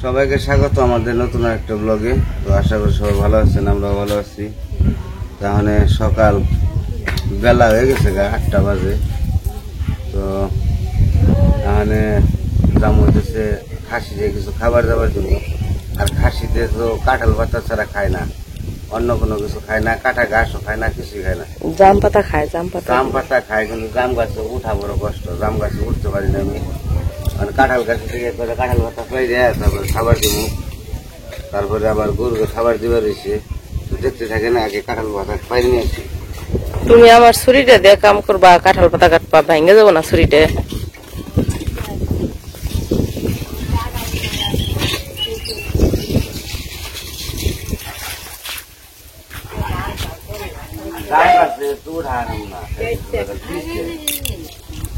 সবাইকে স্বাগত আমাদের নতুন একটা ব্লগে। তো আশা করি সবাই ভালো আছেন, আমরাও ভালো আছি। তাহলে সকাল বেলা হয়ে গেছে, 8টা বাজে। তো তাহলে দাম হইতেছে খাসিতে কিছু খাবার দাবার জন্য। আর খাসিতে তো কাঁঠাল পাতা ছাড়া খায় না, অন্য কোনো কিছু খায় না, কাঁটা ঘাসও খায় না, কিছুই খায় না। জাম পাতা খায়, জাম পাতা খায়, কিন্তু জাম গাছে উঠা বড় কষ্ট। জাম গাছে উঠতে পারি না আমি। মানে কাঁঠাল গাছে থেকে কাঁঠাল পাতা পাই দেয়, তারপরে খাবার দিব, তারপরে আবার গরুকে খাবার দিবার রয়েছে। দেখতে থাকে না, আগে কাঁঠাল পাতা পাই নিয়েছি। তুমি আমার ছুরিটা দিয়ে কাম করবা, কাঁঠাল পাতা কাটবা, ভেঙে যাবো না ছুরিটা।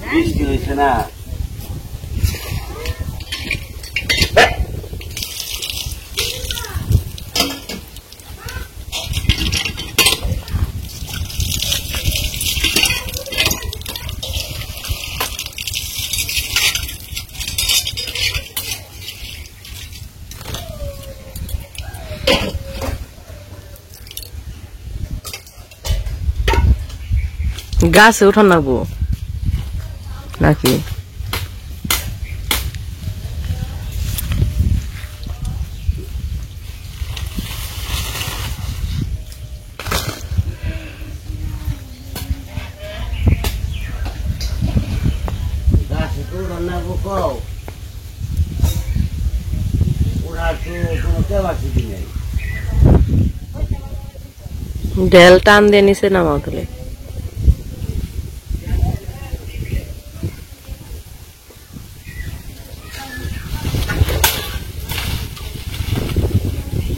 বৃষ্টি হয়েছে না, গাছে উঠান নাবো নাকি? ঢেল টান দিয়ে নিচে নামাও তুলে।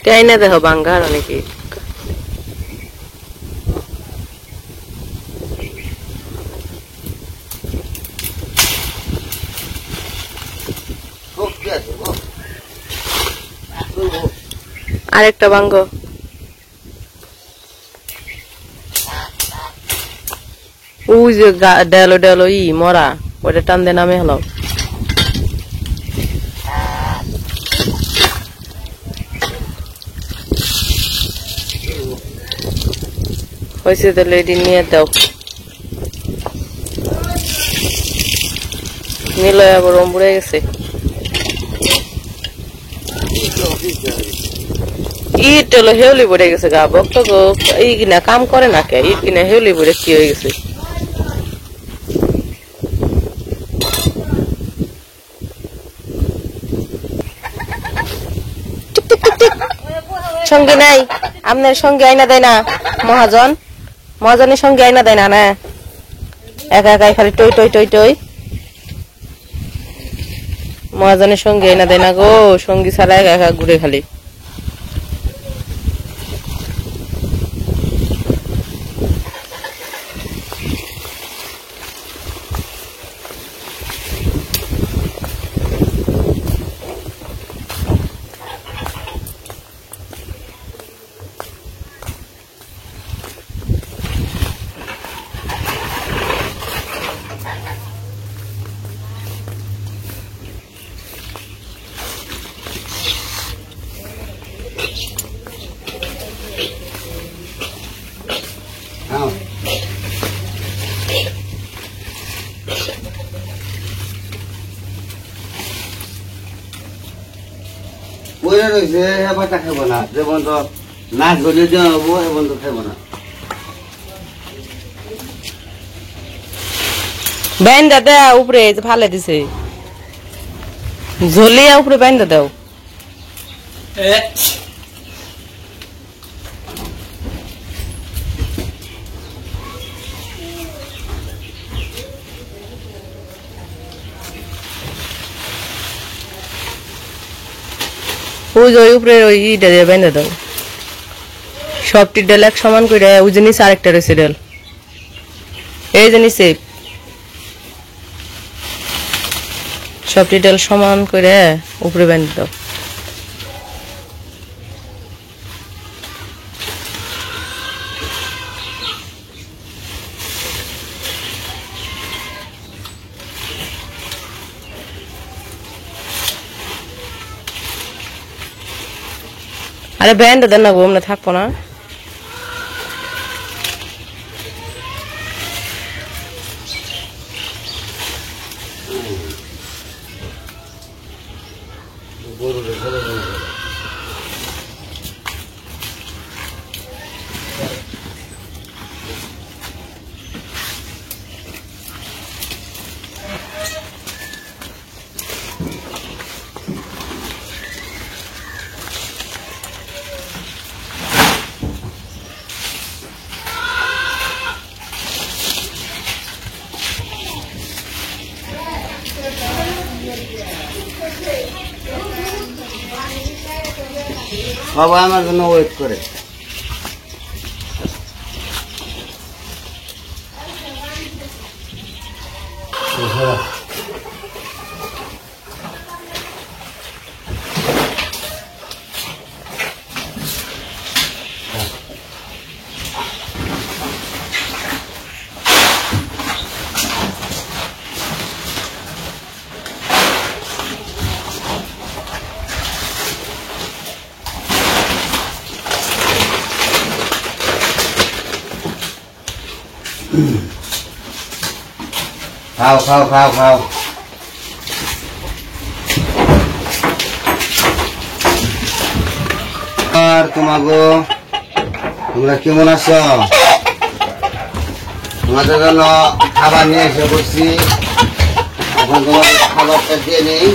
তাই না, দেখো বাঙ্গার অনেকে আরেকটা বাঙ্গ। ওই যে ডেলো ডেলো মরা, ওটা টান দিয়ে নামে হলো। হয়েছে, তাহলে এটি নিয়ে দাও। নিল আবার অম্বুড়ে গেছে। ইট হলো হেউলি পড়ে গেছে গা, ভক্ত গো এই কিনা কাম করে না কে, ইট কিনা হেউলি পড়ে কি হয়ে গেছে। সঙ্গে নাই, আপনার সঙ্গে আইনা দেয় না মহাজন, মহাজনের সঙ্গে আইনা দেয় না, না একা একাই খালি টই টই টই টই। মহাজনের সঙ্গে আইনা দেয় না গো, সঙ্গী ছাড়া একা একা ঘুরে খালি। বইয়া রয়েছে, পাতা খাবো না, যে বন্ধ নাচ গলিয়ে দেওয়া হবো, এ বন্ধ খাবো না। বাইন্দা দেয়া উপরে ফালে দিছে, ঝলিয়া উপরে বাইন্দা দাও। ওই যে উপরে ওই ইটা দিয়ে বাইন্দা দাও। সবটি ডেল এক সমান করে, ওই যে নিচে আরেকটা রয়েছে ডেল, এই যে নিচে সবটি ডেল সমান করে উপরে বাইন্দা দাও। আরে ব্যান্ড দেন না গো, আমরা থাকবো না। সবাই আমার জন্য ওয়েট করে। খাও খাও খাও খাও। আর তোমাগো তোমরা কেমন আছো? তোমাদের জন্য খাবার নিয়ে এসে বসছি, এখন তোমাদের খাবারটা দিয়ে নেই।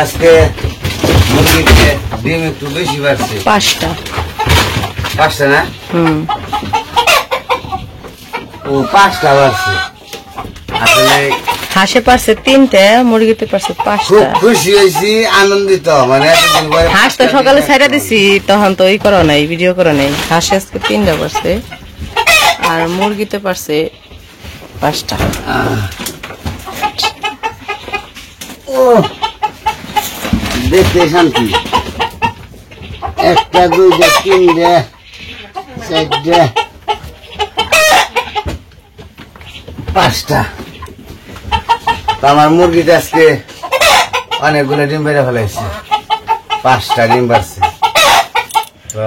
আজকে মুরগিতে ডিম একটু বেশি বাড়ছে, 5টা। 5টা না? ও 5টা বাড়ছে। আসলে হাঁসে পারছে 3টে, মুরগিতে পারছে খুব 5টা। খুশি হয়েছি, আনন্দিত। মানে এতদিন পরে হাঁস তো সকালে ছাইড়া দিছি, তখন তো করো নাই, ভিডিও করো নাই। হাঁসে আজকে 3টা পারছে, আর মুরগিতে পারছে 5টা। ও দেখতে শান্তি। 1টা 2টা 3টা 4টা 5টা। তো আমার মুরগিটা আজকে অনেকগুলো ডিম বেড়ে ফেলাইছে, 5টা ডিম পারছে। তো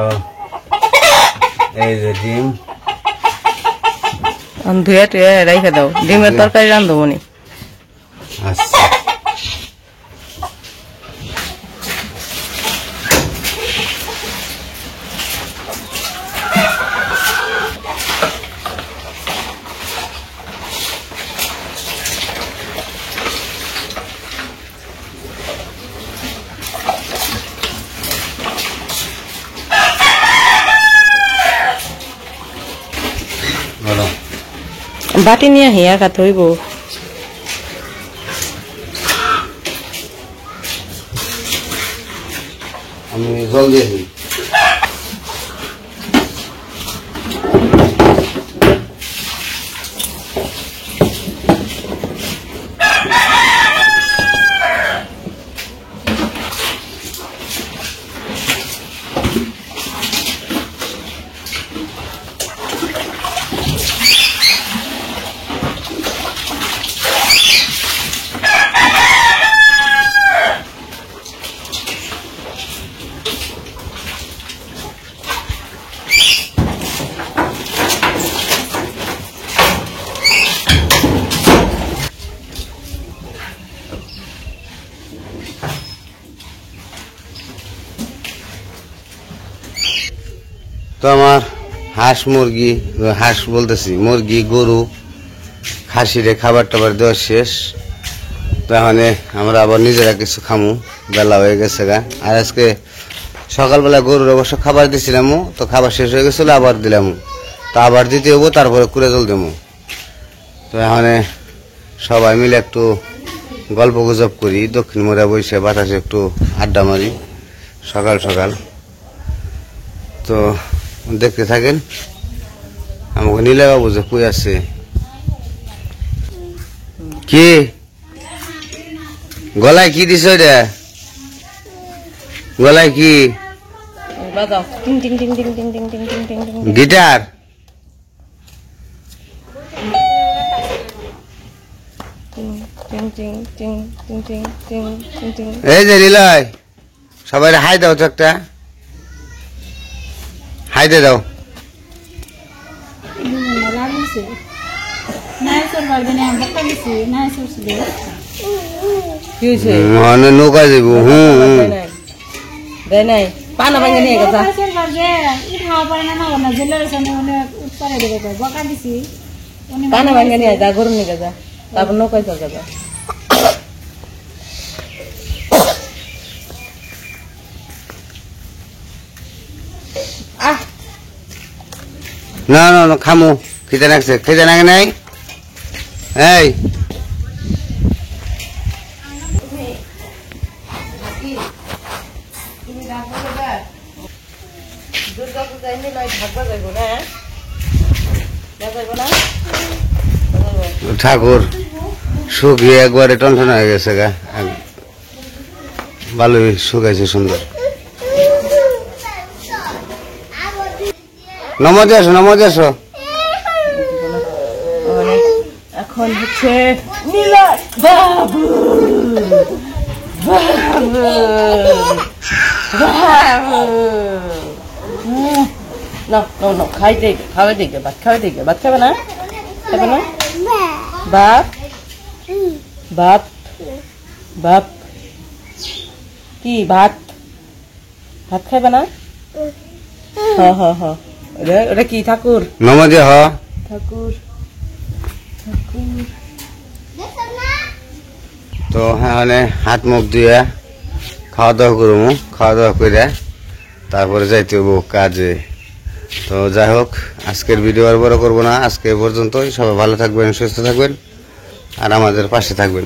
এই যে ডিম ধুয়ে টুয়ে রাইখে দাও, ডিমের তরকারি রান্ধবো নি। আচ্ছা বলো। বাটি নিয়ে হিয়া খাতে হইব। আমি জল দিয়ে দিই। তো আমার হাঁস মুরগি, হাঁস বলতেছি মুরগি গরু খাসিরে খাবার টাবার দেওয়া শেষ। তো এখানে আমরা আবার নিজেরা কিছু খামু, বেলা হয়ে গেছে গা। আর আজকে সকালবেলা গরুর অবশ্য খাবার দিছিলাম, তো খাবার শেষ হয়ে গেছিল, আবার দিলাম। তো আবার দিতে হবো, তারপরে কুড়ে জল দেবো। তো এখানে সবাই মিলে একটু গল্প গুজব করি, দক্ষিণ মোড়া বসে বাতাসে একটু আড্ডা মারি সকাল সকাল। তো দেখতে থাকেন। আমাকে নীলা বাবু যে কই আছে কি গলায় কি দিছ রে গলায় কি বাজাও টিং টিং টিং টিং টিং টিং টিং টিং টিং টিং গিটার টিং টিং টিং টিং টিং টিং টিং টিং। এই যে নিলয় সবাই হাই দাও তো একটা হাই দে দাও কি হয়েছে? মানে নৌকা যাব দেয় নাই পানা ভাঙে নিয়ে গেছা পানা ভাঙে নিয়ে যা গরু নিয়ে যা তারপর নৌকায় চল যাবে। আহ না না না খামু খেতে নাকছে খেতে নাকে নাই এই দুর্গা পূজায় নিলয় থাকবা যাইব না যাইব না ঠাকুর শুকিয়ে একবারে টনটন হয়ে গেছে গা ভালোই শুকাইছে সুন্দর নমদে আসো নমদে আসো এখন হচ্ছে নীলয় বাবু বাবু বাবু না না না খাইতে খাওয়াই দিকে ভাত খাওয়াই দিকে ভাত খাবে না খাবে না বাপ বাপ বাপ কি ভাত ভাত খাবে না হ্যাঁ হ্যাঁ হ্যাঁ ওটা কি ঠাকুর নমদে হ ঠাকুর ঠাকুর তো হ্যাঁ মানে হাত মুখ ধুয়ে খাওয়া দাওয়া করবো খাওয়া দাওয়া করে তারপরে যাইতে হবো কাজে। তো যাই হোক আজকের ভিডিও আর বড় করবো না, আজকে পর্যন্তই। সবাই ভালো থাকবেন সুস্থ থাকবেন আর আমাদের পাশে থাকবেন।